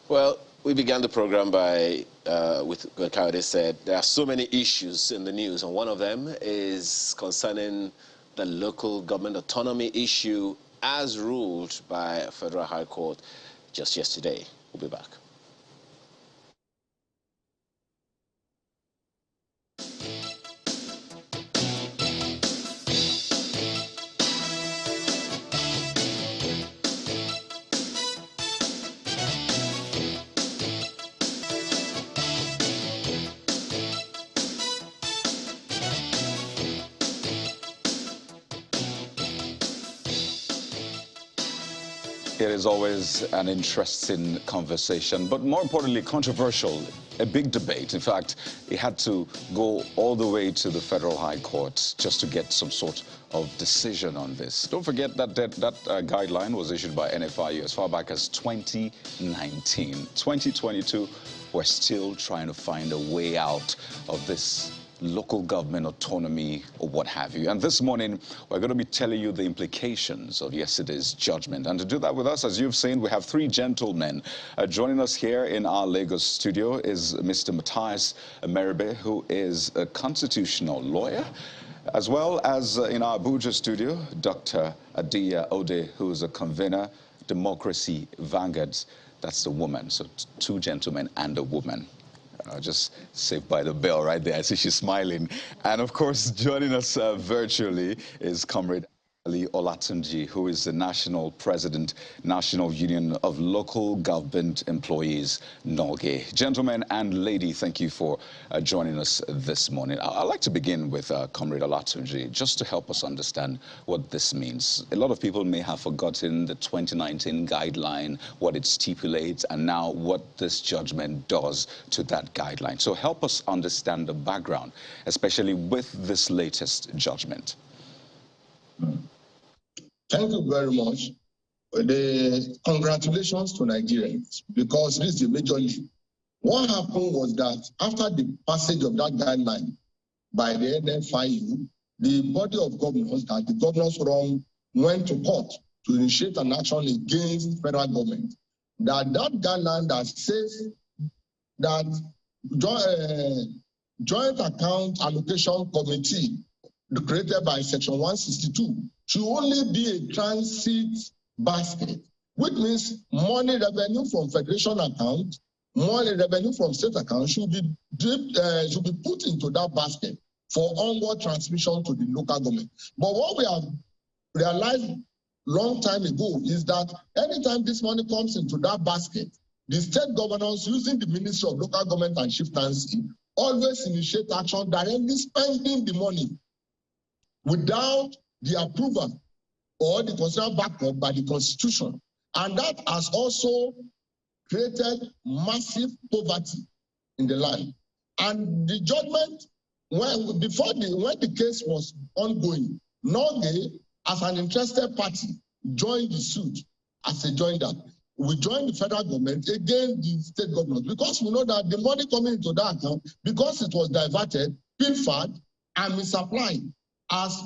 Well, we began the program by, with what Kayode said, there are so many issues in the news, and one of them is concerning the local government autonomy issue as ruled by a Federal High Court just yesterday. We'll be back. It is always an interesting conversation, but more importantly, controversial, a big debate. In fact, it had to go all the way to the Federal High Court just to get some sort of decision on this. Don't forget that guideline was issued by NFIU as far back as 2019. 2022, we're still trying to find a way out of this local government autonomy or what have you. And this morning, we're going to be telling you the implications of yesterday's judgment. And to do that with us, as you've seen, we have three gentlemen. Joining us here in our Lagos studio is Mr. Matthias Meribe, who is a constitutional lawyer, as well as in our Abuja studio, Dr. Adiya Ode, who is a convener, Democracy Vanguard. That's the woman, so two gentlemen and a woman. Just saved by the bell right there. I see she's smiling. And of course, joining us virtually is Comrade Ali Olatunji, who is the National President, National Union of Local Government Employees, NOLGE. Gentlemen and lady, thank you for joining us this morning. I'd like to begin with Comrade Olatunji, just to help us understand what this means. A lot of people may have forgotten the 2019 guideline, what it stipulates, and now what this judgment does to that guideline. So help us understand the background, especially with this latest judgment. Thank you very much. Congratulations to Nigerians, because this is a major issue. What happened was that after the passage of that guideline by the NFIU, the body of governors, that the governors forum, went to court to initiate an action against federal government. That guideline that says that joint account allocation committee created by Section 162 should only be a transit basket, which means money revenue from federation account, money revenue from state account should be put into that basket for onward transmission to the local government. But what we have realized long time ago is that anytime this money comes into that basket, the state governors, using the Ministry of Local Government and Chieftaincy, always initiate action directly spending the money without the approval or the constitutional backup by the Constitution. And that has also created massive poverty in the land. And the judgment, when the case was ongoing, NOLGE, as an interested party, joined the suit as a joiner. We joined the federal government against the state governors, because we know that the money coming into that account, because it was diverted, pilfered, and misapplied, has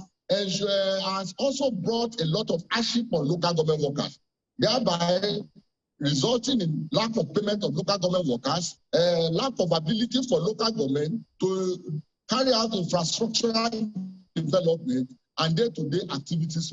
also brought a lot of hardship on local government workers, thereby resulting in lack of payment of local government workers, lack of ability for local government to carry out infrastructural development and day-to-day activities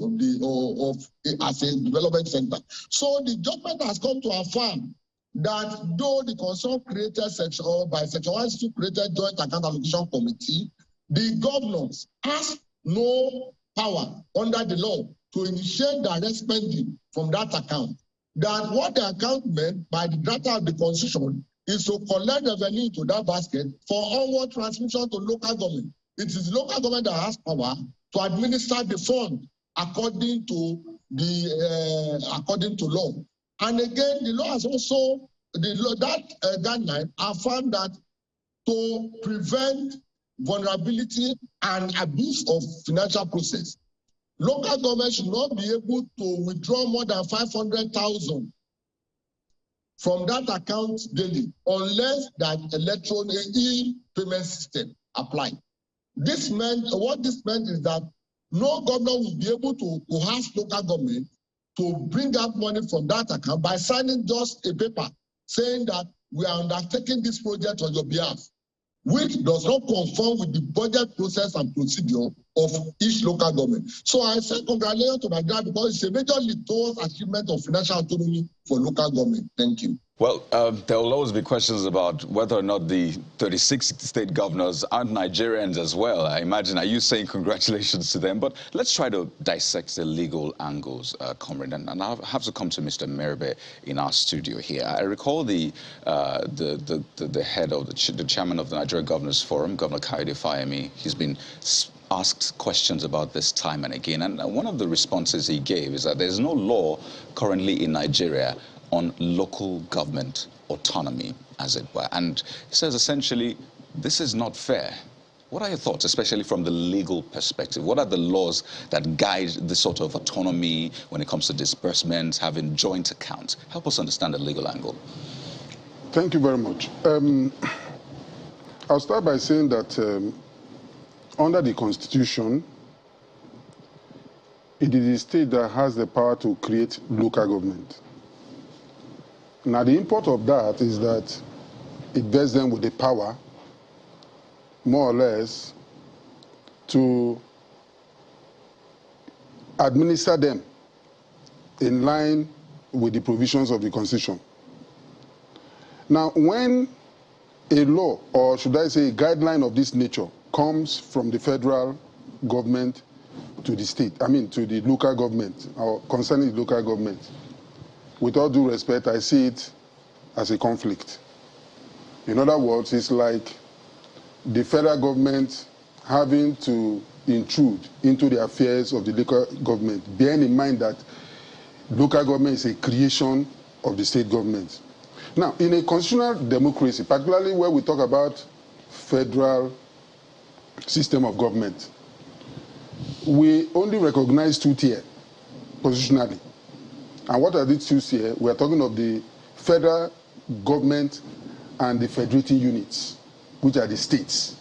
as a development center. So the government has come to affirm that though the concern created section, or by Section 162 created Joint Account Allocation Committee, the governors has no power under the law to initiate direct spending from that account. That what the account meant by the data of the Constitution is to collect revenue into that basket for onward transmission to local government. It is local government that has power to administer the fund according to law. And again, the law has also guideline affirmed that to prevent vulnerability and abuse of financial process, local government should not be able to withdraw more than 500,000 from that account daily unless that electronic e-payment system applied. What this meant is that no governor will be able to ask local government to bring out money from that account by signing just a paper saying that we are undertaking this project on your behalf, which does not conform with the budget process and procedure of each local government. So I say congratulations to Nigeria because it's a major leap towards achievement of financial autonomy for local government. Thank you. Well, there will always be questions about whether or not the 36 state governors aren't Nigerians as well. I imagine, are you saying congratulations to them? But let's try to dissect the legal angles, Comrade. And I'll have to come to Mr. Merbe in our studio here. I recall the head of the chairman of the Nigeria Governors Forum, Governor Kayode Fayemi. He's been asked questions about this time and again. And one of the responses he gave is that there's no law currently in Nigeria on local government autonomy, as it were. And he says essentially, this is not fair. What are your thoughts, especially from the legal perspective? What are the laws that guide this sort of autonomy when it comes to disbursements, having joint accounts? Help us understand the legal angle. Thank you very much. I'll start by saying that under the Constitution, it is the state that has the power to create local government. Now, the import of that is that it vests them with the power, more or less, to administer them in line with the provisions of the Constitution. Now, when a law, or should I say a guideline of this nature, comes from the federal government to the state, to the local government, or concerning the local government, with all due respect, I see it as a conflict. In other words, it's like the federal government having to intrude into the affairs of the local government, bearing in mind that local government is a creation of the state government. Now, in a constitutional democracy, particularly where we talk about federal system of government, we only recognize two tiers constitutionally. And what are these two here? We are talking of the federal government and the federating units, which are the states.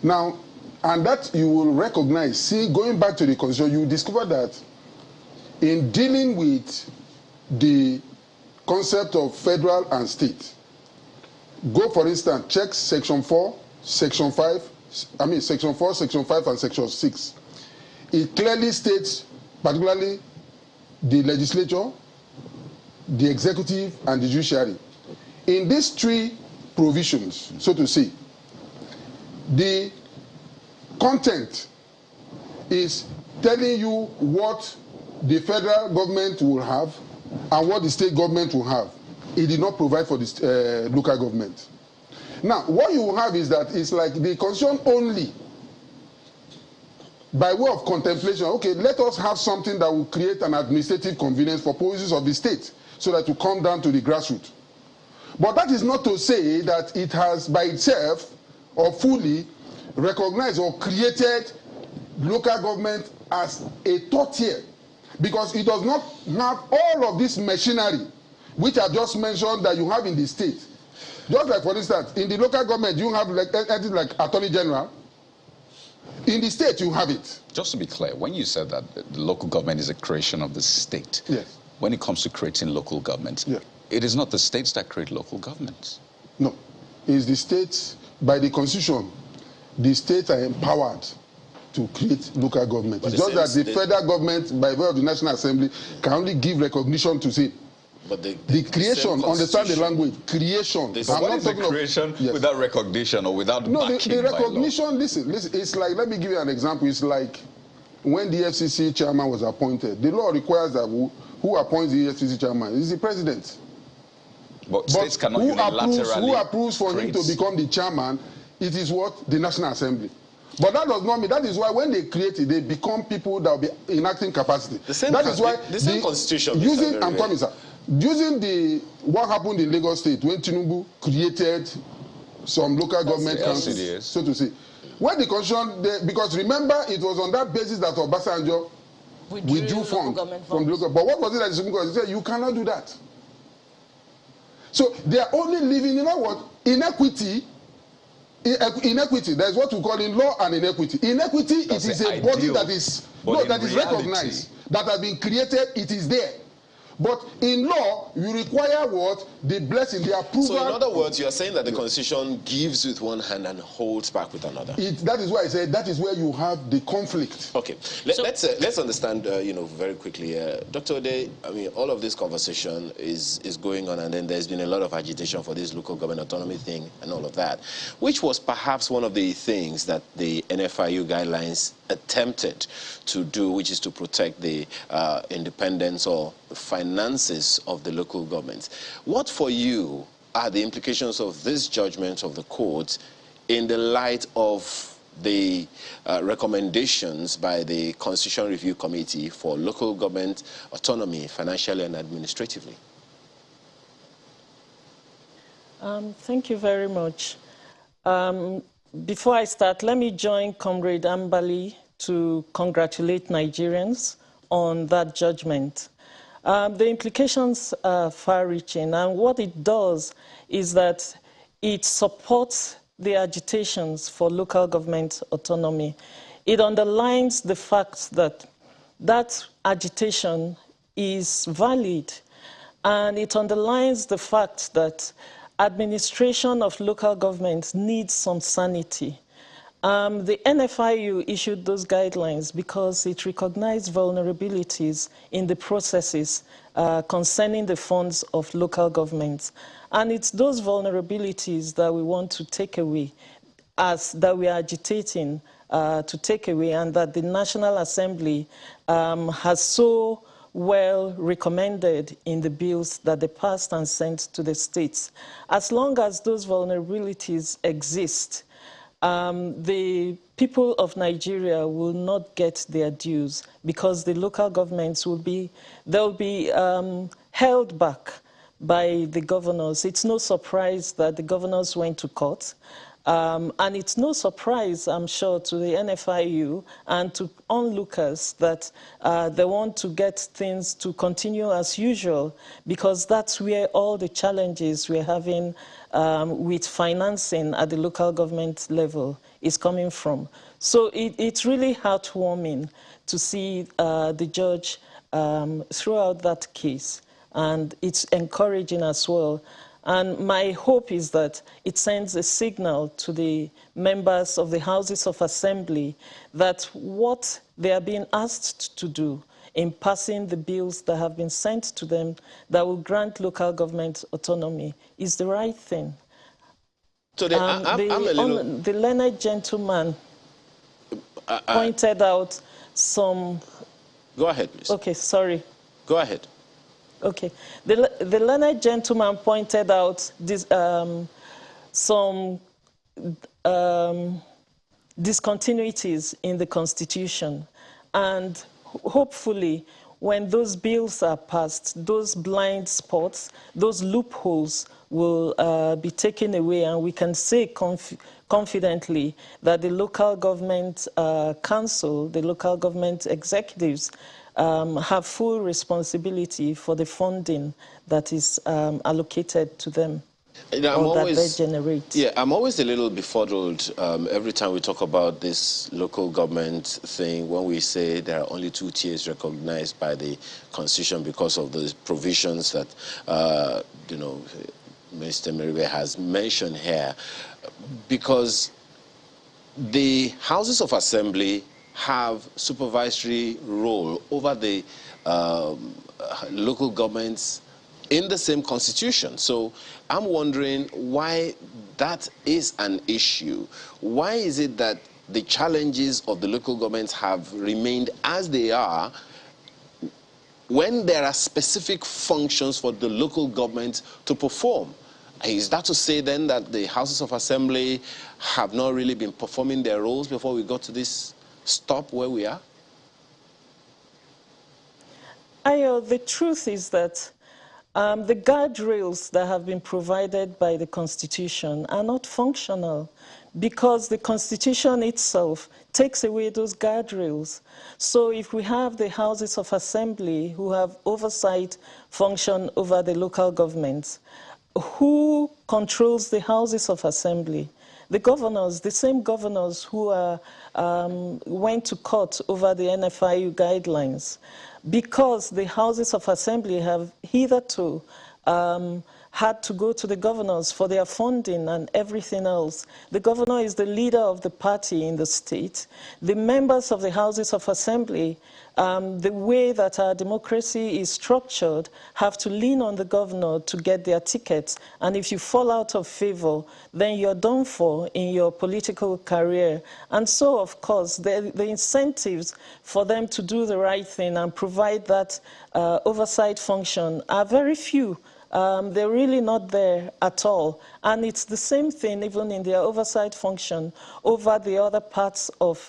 Now, and that you will recognize, see, going back to the Constitution, you discover that in dealing with the concept of federal and state, go, for instance, check Section 4, Section 5, Section 4, Section 5, and Section 6. It clearly states, particularly, the legislature, the executive, and the judiciary. In these three provisions, so to say, the content is telling you what the federal government will have and what the state government will have. It did not provide for the local government. Now, what you will have is that it's like the Constitution only, by way of contemplation, okay, let us have something that will create an administrative convenience for purposes of the state so that to come down to the grassroots. But that is not to say that it has by itself or fully recognized or created local government as a third tier, because it does not have all of this machinery which I just mentioned that you have in the state. Just like, for instance, in the local government, you have like entities like Attorney General. In the state, you have it. Just to be clear, when you said that the local government is a creation of the state, yes, when it comes to creating local governments, yeah, it is not the states that create local governments. No, it's the states. By the Constitution, the states are empowered to create local government. It's just that the federal government, by way of the National Assembly, can only give recognition to say, but the creation, understand the language, creation. I'm not talking creation yes, without recognition or without backing. The recognition, listen, it's like, let me give you an example. It's like when the FCC chairman was appointed. The law requires that who appoints the FCC chairman is the president. But states cannot unilaterally who approves for him to become the chairman, it is what? The National Assembly. But that does not mean, that is why when they create it, they become people that will be enacting capacity. The same, that is why the same constitution. Using, I'm coming, sir. Using what happened in Lagos State when Tinubu created some local government councils, so to say. When the constitution, because remember, it was on that basis that Obasanjo withdrew funds from the local. But what was it that the Supreme Court said? You cannot do that. So they are only living in what? Inequity. Inequity, that is what we call in law an inequity. Inequity, it is a body that is recognized, that has been created, it is there. But in law, you require what? The blessing, the approval. So in other words, you are saying that the Constitution gives with one hand and holds back with another. That is why I said that is where you have the conflict. Okay, let's understand, very quickly. Dr. Ode, I mean, all of this conversation is going on, and then there's been a lot of agitation for this local government autonomy thing and all of that, which was perhaps one of the things that the NFIU guidelines attempted to do, which is to protect the independence or finances of the local governments. What for you are the implications of this judgment of the court in the light of the recommendations by the Constitutional Review Committee for local government autonomy financially and administratively? Thank you very much. Before I start, let me join Comrade Ambali to congratulate Nigerians on that judgment. The implications are far-reaching, and what it does is that it supports the agitations for local government autonomy. It underlines the fact that that agitation is valid, and it underlines the fact that administration of local governments needs some sanity. The NFIU issued those guidelines because it recognized vulnerabilities in the processes concerning the funds of local governments. And it's those vulnerabilities that we want to take away, that we are agitating to take away, and that the National Assembly has so well recommended in the bills that they passed and sent to the states. As long as those vulnerabilities exist, the people of Nigeria will not get their dues because the local governments will be held back by the governors. It's no surprise that the governors went to court. And it's no surprise, I'm sure, to the NFIU and to onlookers that they want to get things to continue as usual, because that's where all the challenges we're having with financing at the local government level is coming from. So it's really heartwarming to see the judge throughout that case, and it's encouraging as well. And my hope is that it sends a signal to the members of the Houses of Assembly that what they are being asked to do in passing the bills that have been sent to them that will grant local government autonomy is the right thing. So the learned gentleman pointed out some... Go ahead, please. Okay, sorry. Go ahead. Okay. The learned gentleman pointed out this, some discontinuities in the Constitution. And hopefully, when those bills are passed, those blind spots, those loopholes will be taken away, and we can say confidently that the local government council, the local government executives, have full responsibility for the funding that is allocated to them. That they generate. Yeah, I'm always a little befuddled every time we talk about this local government thing, when we say there are only 2 tiers recognized by the Constitution because of the provisions that, Mr. Meribe has mentioned here. Because the Houses of Assembly have supervisory role over the local governments in the same Constitution. So I'm wondering why that is an issue. Why is it that the challenges of the local governments have remained as they are when there are specific functions for the local government to perform? Is that to say then that the Houses of Assembly have not really been performing their roles before we got to this stop where we are? The truth is that the guardrails that have been provided by the Constitution are not functional because the Constitution itself takes away those guardrails. So if we have the Houses of Assembly who have oversight function over the local governments, who controls the Houses of Assembly? The governors, the same governors who went to court over the NFIU guidelines. because the houses of assembly have hitherto had to go to the governors for their funding and everything else. The governor is the leader of the party in the state. The members of the houses of assembly, the way that our democracy is structured, have to lean on the governor to get their tickets. And if you fall out of favor, then you're done for in your political career. And so, of course, the incentives for them to do the right thing and provide that oversight function are very few. They're really not there at all. And it's the same thing even in their oversight function over the other parts of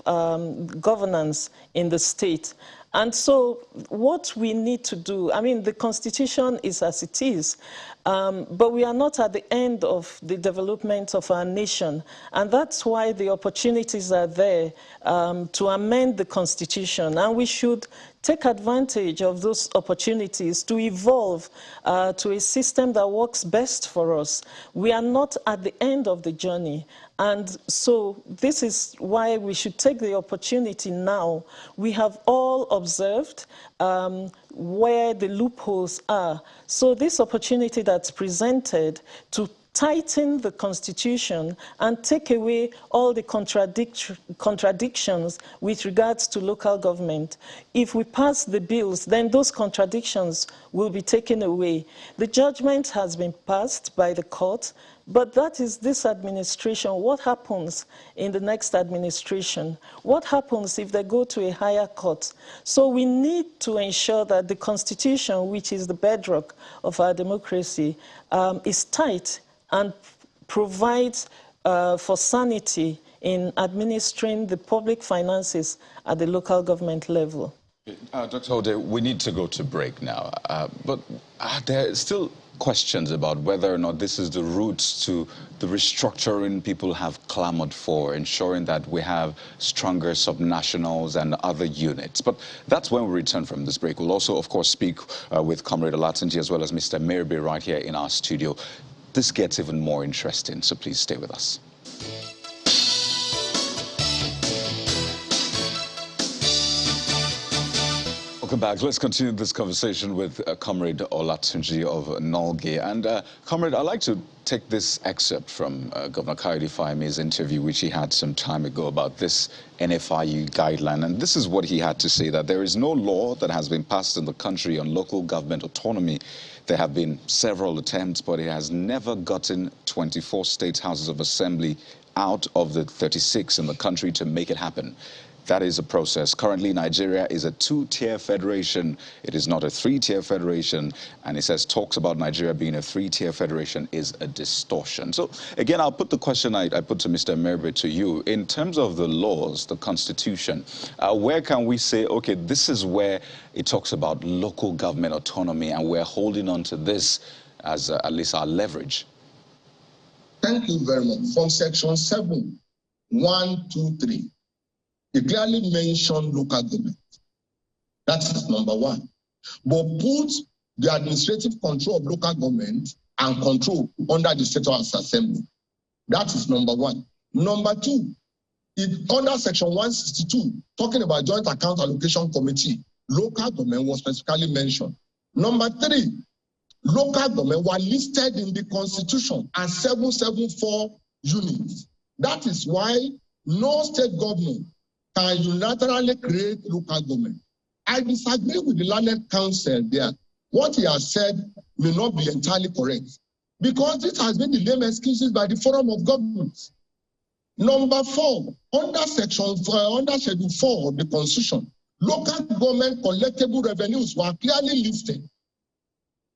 governance in the state. And so what we need to do, I mean, the Constitution is as it is, but we are not at the end of the development of our nation. And that's why the opportunities are there to amend the Constitution. And we should take advantage of those opportunities to evolve to a system that works best for us. We are not at the end of the journey. And so this is why we should take the opportunity now. We have all observed where the loopholes are. So this opportunity that's presented to tighten the Constitution and take away all the contradictions with regards to local government. If we pass the bills, then those contradictions will be taken away. The judgment has been passed by the court, but that is this administration. What happens in the next administration? What happens if they go to a higher court? So we need to ensure that the Constitution, which is the bedrock of our democracy, is tight and provides for sanity in administering the public finances at the local government level. Dr. Ode, we need to go to break now, but there are still questions about whether or not this is the route to the restructuring people have clamored for, ensuring that we have stronger subnationals and other units. But that's when we return from this break. We'll also, of course, speak with Comrade Olatunji as well as Mr. Merbe right here in our studio. This gets even more interesting, so please stay with us. Welcome back. Let's continue this conversation with Comrade Olatunji of Nolge. And Comrade, I'd like to take this excerpt from Governor Kayode Fayemi's interview, which he had some time ago about this NFIU guideline. And this is what he had to say, that there is no law that has been passed in the country on local government autonomy. There have been several attempts, but it has never gotten 24 state houses of assembly out of the 36 in the country to make it happen. That is a process. Currently, Nigeria is a two-tier federation. It is not a three-tier federation. And he says talks about Nigeria being a three-tier federation is a distortion. So, again, I'll put the question I put to Mr. Merbe to you. In terms of the laws, the Constitution, where can we say, okay, this is where it talks about local government autonomy, and we're holding on to this as at least our leverage? Thank you very much. From section 7, 1, 2, 3. It clearly mentioned local government. That is number one. But put the administrative control of local government and control under the State House Assembly. That is number one. Number two, under section 162, talking about Joint Account Allocation Committee, local government was specifically mentioned. Number three, local government were listed in the Constitution as 774 units. That is why no state government can unilaterally create local government. I disagree with the learned counsel there. What he has said may not be entirely correct, because this has been the lame excuses by the Forum of Governments. Number four, under Schedule 4 of the Constitution, local government collectible revenues were clearly listed.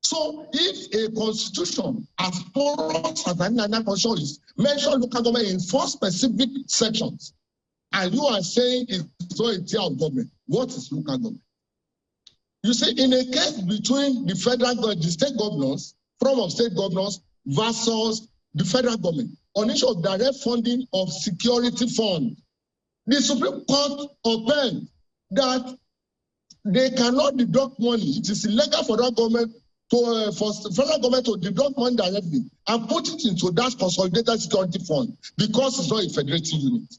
So if a constitution as porous as any other constitution is mention local government in 4 specific sections, and you are saying it's not a tier of government, what is local government? You see, in a case between the federal government, the state governors, Forum of State Governors versus the federal government on issue of direct funding of security fund, the Supreme Court upheld that they cannot deduct money. It is illegal for that government for federal government to deduct money directly and put it into that consolidated security fund because it's not a federative unit.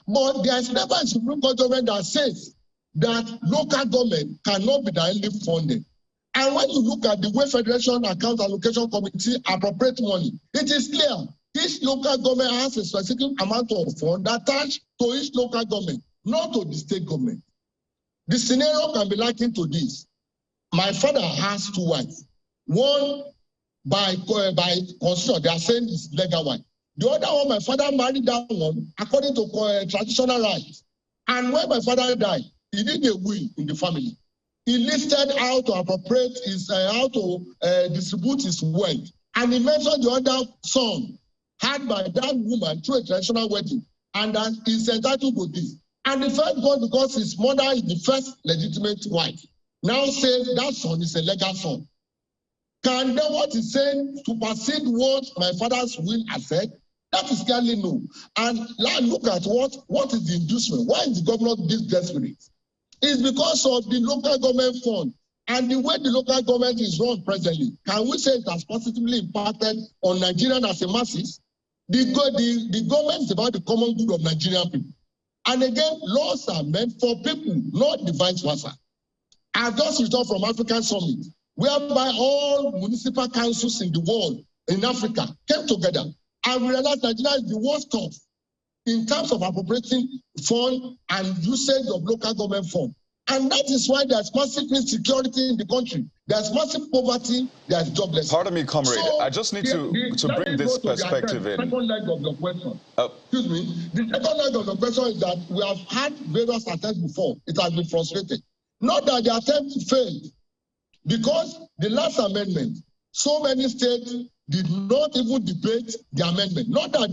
But there is never a Supreme Court judgment that says that local government cannot be directly funded. And when you look at the way Federation Account Allocation Committee appropriate money, it is clear each local government has a specific amount of fund attached to each local government, not to the state government. The scenario can be likened to this. My father has 2 wives. One by constitution, they are saying is legal wife. The other one, my father married that one according to traditional rights. And when my father died, he did a will in the family. He listed how to appropriate his, how to distribute his wealth. And he mentioned the other son had by that woman through a traditional wedding, and that he's entitled to this. And the first one, because his mother is the first legitimate wife, now says that son is a legal son. Can then what he's saying supersede what my father's will has said? That is clearly no. And look at what is the inducement. Why is the governor this desperate? It's because of the local government fund and the way the local government is run presently. Can we say it has positively impacted on Nigerians as a masses? The government is about the common good of Nigerian people. And again, laws are meant for people, not the vice versa. I've just returned from African Summit, whereby all municipal councils in the world, in Africa, came together. And we realized Nigeria is the worst off in terms of appropriating fund and usage of local government fund. And that is why there's massive insecurity in the country. There's massive poverty, there's joblessness. Pardon me, comrade. So I just need to bring this perspective in. The second leg of the question. Excuse me. The second leg of the question is that we have had various attempts before. It has been frustrated. Not that the attempt failed, because the last amendment, so many states did not even debate the amendment. Not that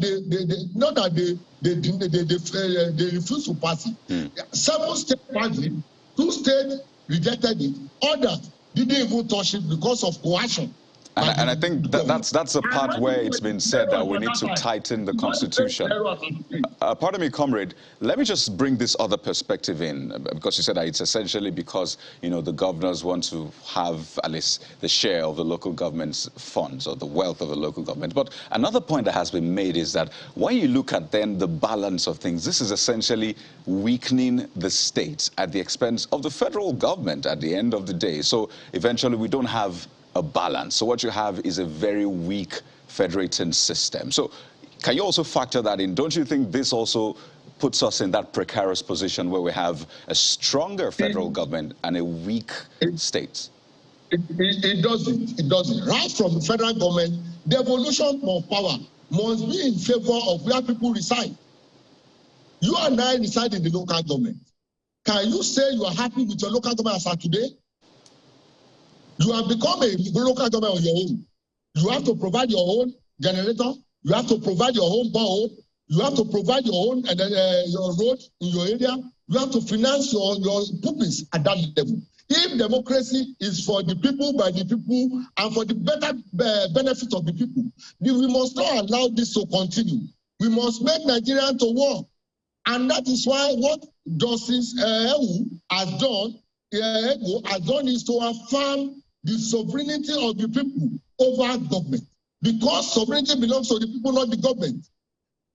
they refused to pass it. 7 states passed it, 2 states rejected it, others didn't even touch it because of coercion. And I think that's a part where it's been said that we need to tighten the Constitution. Pardon me, comrade, let me just bring this other perspective in, because you said that it's essentially because, you know, the governors want to have at least the share of the local government's funds or the wealth of the local government. But another point that has been made is that when you look at then the balance of things, this is essentially weakening the states at the expense of the federal government at the end of the day. So eventually we don't have a balance. So what you have is a very weak federating system. So can you also factor that in? Don't you think this also puts us in that precarious position where we have a stronger federal government and a weak state? It doesn't. It doesn't. Right from the federal government, the evolution of power must be in favor of where people reside. You and I reside in the local government. Can you say you are happy with your local government as of today? You have become a local government on your own. You have to provide your own generator. You have to provide your own borehole. You have to provide your own your road in your area. You have to finance your pupils at that level. If democracy is for the people, by the people, and for the better benefit of the people, we must not allow this to continue. We must make Nigeria to work. And that is why what Justice Ewu has done is to affirm the sovereignty of the people over government, because sovereignty belongs to the people, not the government.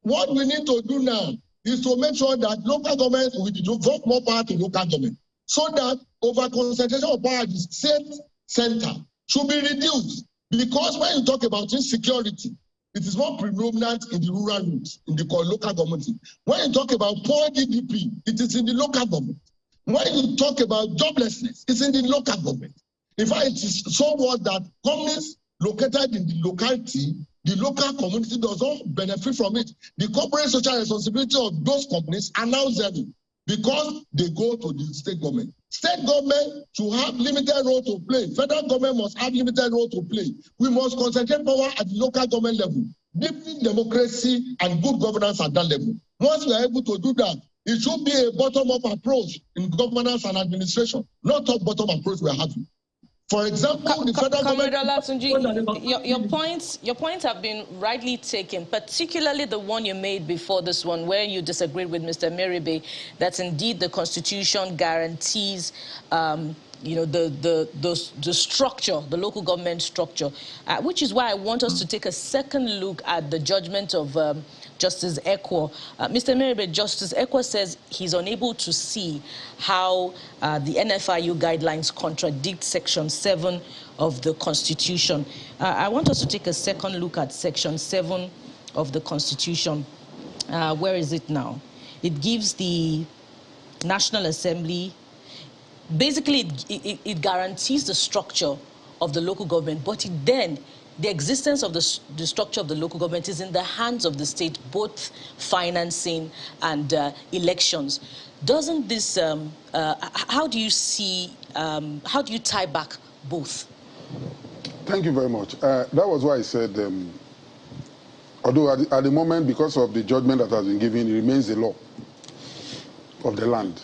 What we need to do now is to make sure that local government will devote more power to local government, so that over concentration of power at the state center should be reduced. Because when you talk about insecurity, it is more predominant in the rural roots, in the local government. When you talk about poor GDP, it is in the local government. When you talk about joblessness, it's in the local government. In fact, it is so what that companies located in the locality, the local community does not benefit from it. The corporate social responsibility of those companies are now zero because they go to the state government. State government should have limited role to play. Federal government must have limited role to play. We must concentrate power at the local government level, deepen democracy and good governance at that level. Once we are able to do that, it should be a bottom-up approach in governance and administration, not top-bottom approach we are having. For example, the federal government... Your points have been rightly taken, particularly the one you made before this one, where you disagreed with Mr. Meribe, that indeed the Constitution guarantees the structure, the local government structure, which is why I want us to take a second look at the judgment of Justice Ekwo. Mr. Meribet, Justice Ekwo says he's unable to see how the NFIU guidelines contradict Section 7 of the Constitution. I want us to take a second look at Section 7 of the Constitution. Where is it now? It gives the National Assembly, basically it guarantees the structure of the local government, but the existence of the structure of the local government is in the hands of the state, both financing and elections. Doesn't this, how do you see, how do you tie back both? Thank you very much. That was why I said, although at the moment, because of the judgment that has been given, it remains the law of the land.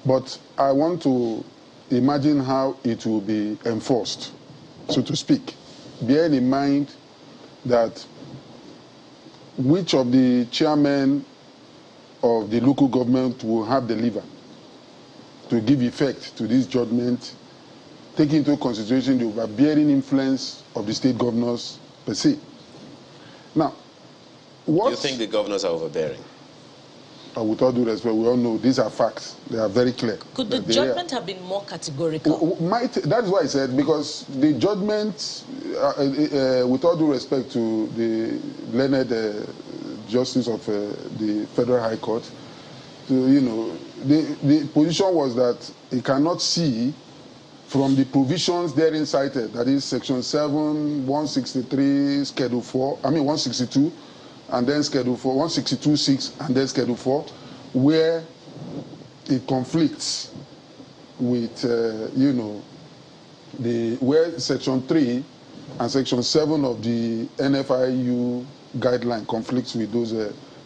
But I want to imagine how it will be enforced, so to speak, bearing in mind that which of the chairmen of the local government will have the lever to give effect to this judgment, taking into consideration the overbearing influence of the state governors per se. Now, what... Do you think the governors are overbearing? With all due respect, we all know these are facts. They are very clear. Could the judgment have been more categorical? That is why I said, because the judgment, with all due respect to the learned justice of the Federal High Court, the position was that he cannot see from the provisions therein cited, that is Section 7, 163, Schedule 4, 162, and then Schedule 4, 162.6, and then Schedule 4, where it conflicts with, where Section 3 and Section 7 of the NFIU guideline conflicts with those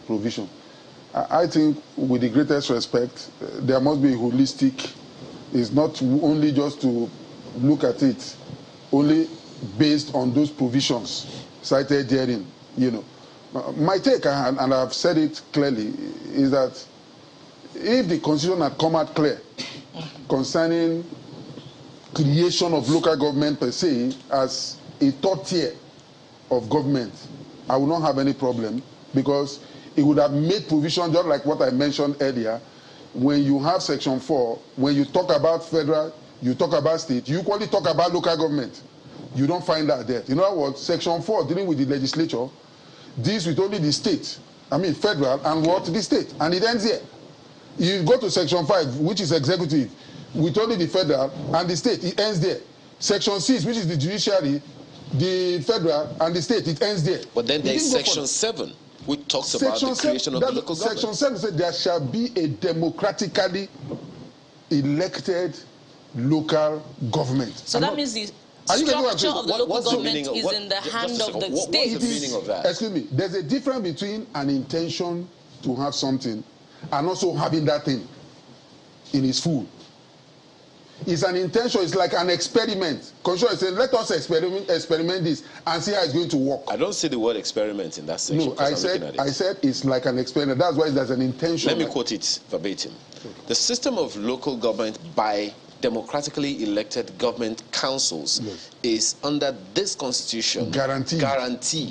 provisions. I think, with the greatest respect, there must be a holistic. It's not only just to look at it only based on those provisions cited therein, My take, and I've said it clearly, is that if the Constitution had come out clear concerning creation of local government per se as a third tier of government, I would not have any problem, because it would have made provision, just like what I mentioned earlier. When you have Section 4, when you talk about federal, you talk about state, you equally talk about local government. You don't find that there. You know what? Section 4, dealing with the legislature, deals with only the state, federal, and what? The state. And it ends here. You go to Section 5, which is executive, with only the federal and the state, it ends there. Section 6, which is the judiciary, the federal, and the state, it ends there. But then there's Section 7, which talks about the creation of the local government. Section 7 said there shall be a democratically elected local government. So that means the structure of the local government is in the hand of the state. What's the meaning of that? Excuse me. There's a difference between an intention to have something and also having that thing in its full. It's an intention. It's like an experiment. Constitution is saying, let us experiment this and see how it's going to work. I don't see the word experiment in that section. No, I said it's like an experiment. That's why there's an intention. Let me quote it verbatim. The system of local government by democratically elected government councils is under this Constitution guaranteed.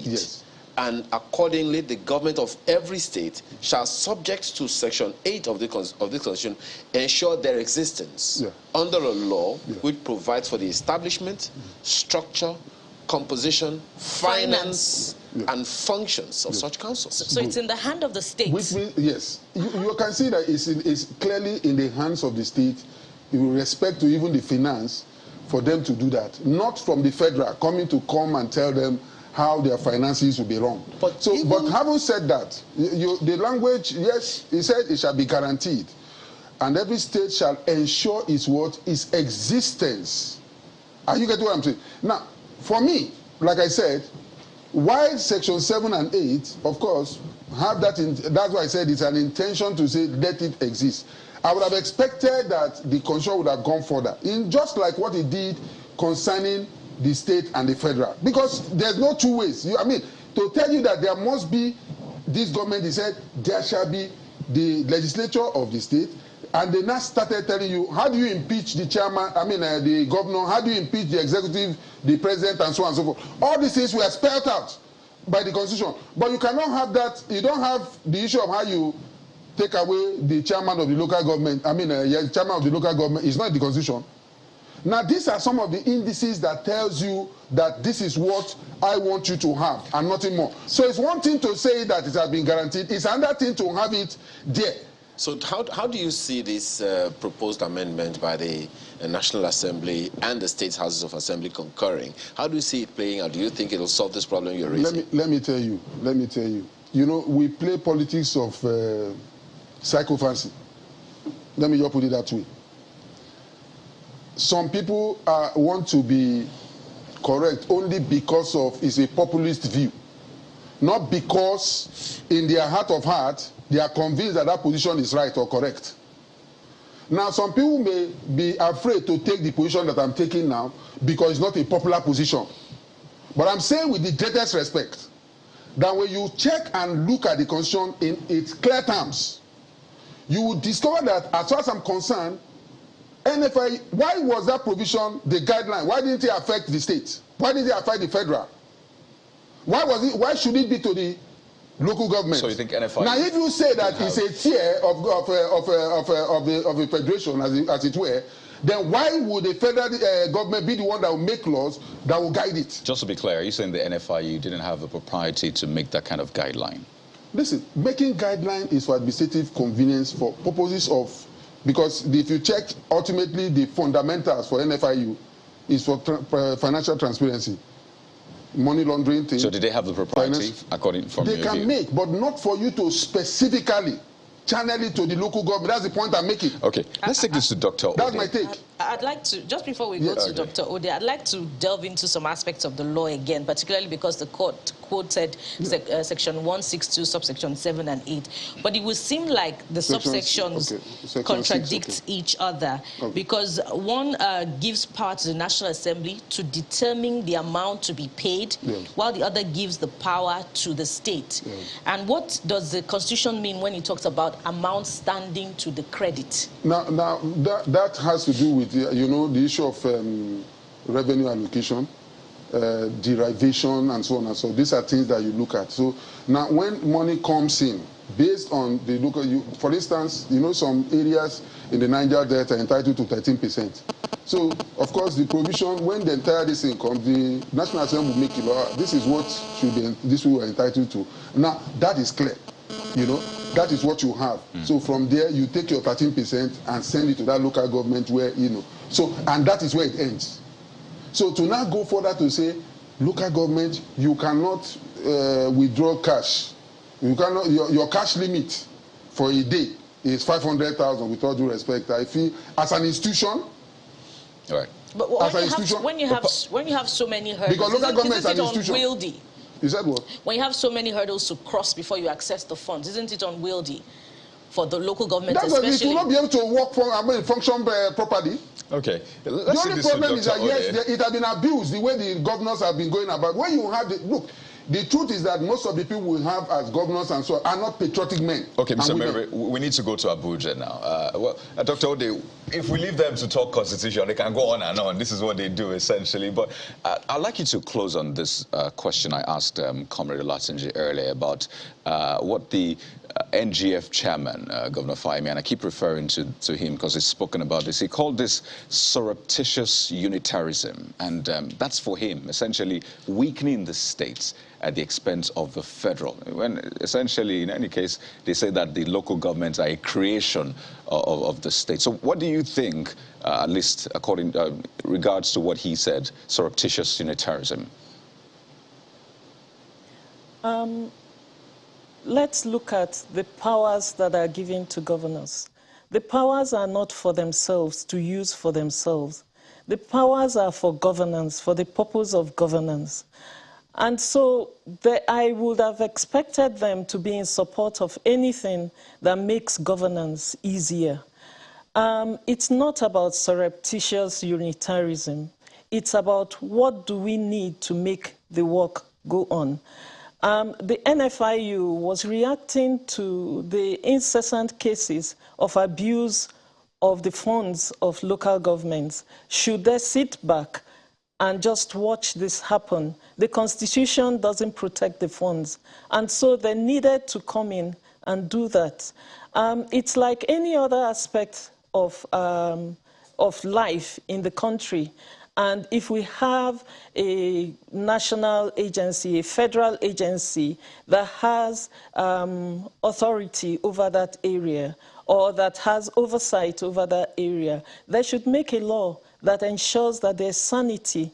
Yes. And accordingly, the government of every state shall, subject to Section 8 of the Constitution, ensure their existence under a law which provides for the establishment, structure, composition, finance, and functions of such councils. So it's in the hand of the state. Which means, yes, you can see that it's clearly in the hands of the state, with respect to even the finance, for them to do that. Not from the federal come and tell them how their finances will be run. But having said that, the language, yes, he said it shall be guaranteed. And every state shall ensure its existence. Are you getting what I'm saying? Now, for me, like I said, while Section 7 and 8, of course, have that, that's why I said it's an intention to say let it exist. I would have expected that the Constitution would have gone further, in just like what it did concerning the state and the federal, because there's no two ways. To tell you that there must be this government, he said there shall be the legislature of the state And they now started telling you, how do you impeach the chairman, the governor, how do you impeach the executive, the president, and so on and so forth. All these things were spelled out by the constitution. But you cannot have that, you don't have the issue of how you take away the chairman of the local government, chairman of the local government. It's not in the constitution. Now, these are some of the indices that tells you that this is what I want you to have and nothing more. So it's one thing to say that it has been guaranteed. It's another thing to have it there. So how do you see this proposed amendment by the National Assembly and the State Houses of Assembly concurring? How do you see it playing out? Do you think it will solve this problem you're raising? Let me tell you. You know, we play politics of psychophancy. Let me just put it that way. Some people want to be correct only because of it's a populist view, not because in their heart of heart they are convinced that that position is right or correct. Now, some people may be afraid to take the position that I'm taking now because it's not a popular position. But I'm saying with the greatest respect that when you check and look at the constitution in its clear terms, you will discover that, as far as I'm concerned, NFI, why was that provision the guideline? Why didn't it affect the state? Why didn't it affect the federal? Why should it be to the local government? So you think NFI? Now, if you say that it's a tier of a federation, as it were, then why would the federal government be the one that will make laws that will guide it? Just to be clear, are you saying the NFIU didn't have the propriety to make that kind of guideline? Listen, making guideline is for administrative convenience for purposes of, because if you check, ultimately the fundamentals for NFIU is for financial transparency, money laundering thing. So did they have the propriety, according from your view? They can make, but not for you to specifically channel it to the local government. That's the point I'm making. Okay, let's take this to Dr. Ode. That's my take. I'd like to, just before we go to Dr. Ode, I'd like to delve into some aspects of the law again, particularly because the court quoted section 162, subsection 7 and 8. But it would seem like the subsections contradict each other because one gives power to the National Assembly to determine the amount to be paid, while the other gives the power to the state. And what does the Constitution mean when it talks about amount standing to the credit? Now that has to do with the issue of revenue allocation, derivation, and so on and so on. These are things that you look at. So now, when money comes in, based on the local, for instance, some areas in the Niger Delta are entitled to 13%. So, of course, the provision, when the entire this income, the National Assembly will make it law. This is what this we are entitled to. Now, that is clear. That is what you have. So from there, you take your 13% and send it to that local government where, So, and that is where it ends. So to now go further to say, local government, you cannot withdraw cash. You cannot, your cash limit for a day is 500,000, with all due respect. I feel, as an institution, all right. But when you have so many hurdles, because local government is an institution. Unwieldy? You said what? When you have so many hurdles to cross before you access the funds, isn't it unwieldy for the local government? That's especially? It will not be able to work function properly. Okay. The only problem is that yes, it has been abused the way the governors have been going about. When you have look. The truth is that most of the people we have as governors and so are not patriotic men. Okay, Mr. Mary, we need to go to Abuja now. Dr. Ode, if we leave them to talk constitution, they can go on and on. This is what they do, essentially. But I'd like you to close on this question I asked Comrade Olatunji earlier about what the NGF chairman, Governor Fahimi, and I keep referring to him because he's spoken about this. He called this surreptitious unitarism, and that's for him, essentially weakening the states at the expense of the federal. When essentially, in any case, they say that the local governments are a creation of the state. So what do you think, at least according regards to what he said, surreptitious unitarism? Let's look at the powers that are given to governors. The powers are not for themselves, to use for themselves. The powers are for governance, for the purpose of governance. And so I would have expected them to be in support of anything that makes governance easier. It's not about surreptitious unitarism. It's about what do we need to make the work go on. The NFIU was reacting to the incessant cases of abuse of the funds of local governments, should they sit back and just watch this happen? The Constitution doesn't protect the funds, and so they needed to come in and do that. It's like any other aspect of life in the country. And if we have a national agency, a federal agency that has authority over that area, or that has oversight over that area, they should make a law that ensures that there's sanity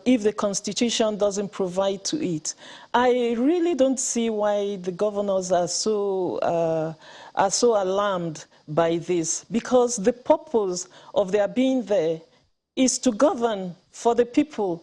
if the Constitution doesn't provide to it. I really don't see why the governors are so alarmed by this, because the purpose of their being there is to govern for the people.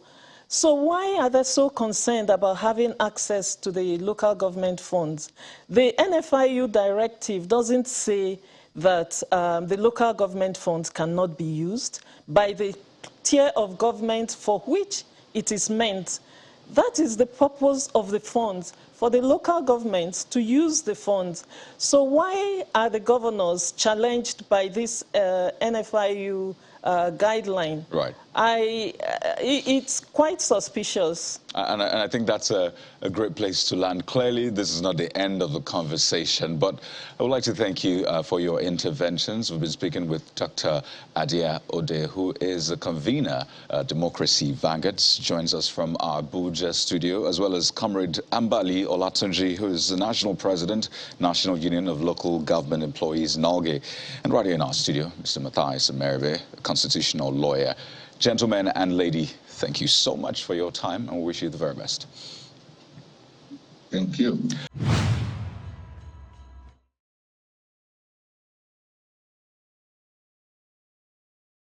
So why are they so concerned about having access to the local government funds? The NFIU directive doesn't say that the local government funds cannot be used by the tier of government for which it is meant. That is the purpose of the funds, for the local governments to use the funds. So why are the governors challenged by this NFIU guideline? Right. It's quite suspicious. And I think that's a great place to land. Clearly, this is not the end of the conversation, but I would like to thank you for your interventions. We've been speaking with Dr. Adia Ode, who is a convener, Democracy Vanguard, joins us from our Abuja studio, as well as Comrade Ambali Olatunji, who is the National President, National Union of Local Government Employees, NALGE. And right here in our studio, Mr. Matthias Merve, a constitutional lawyer. Gentlemen and lady, thank you so much for your time, and we wish you the very best. Thank you.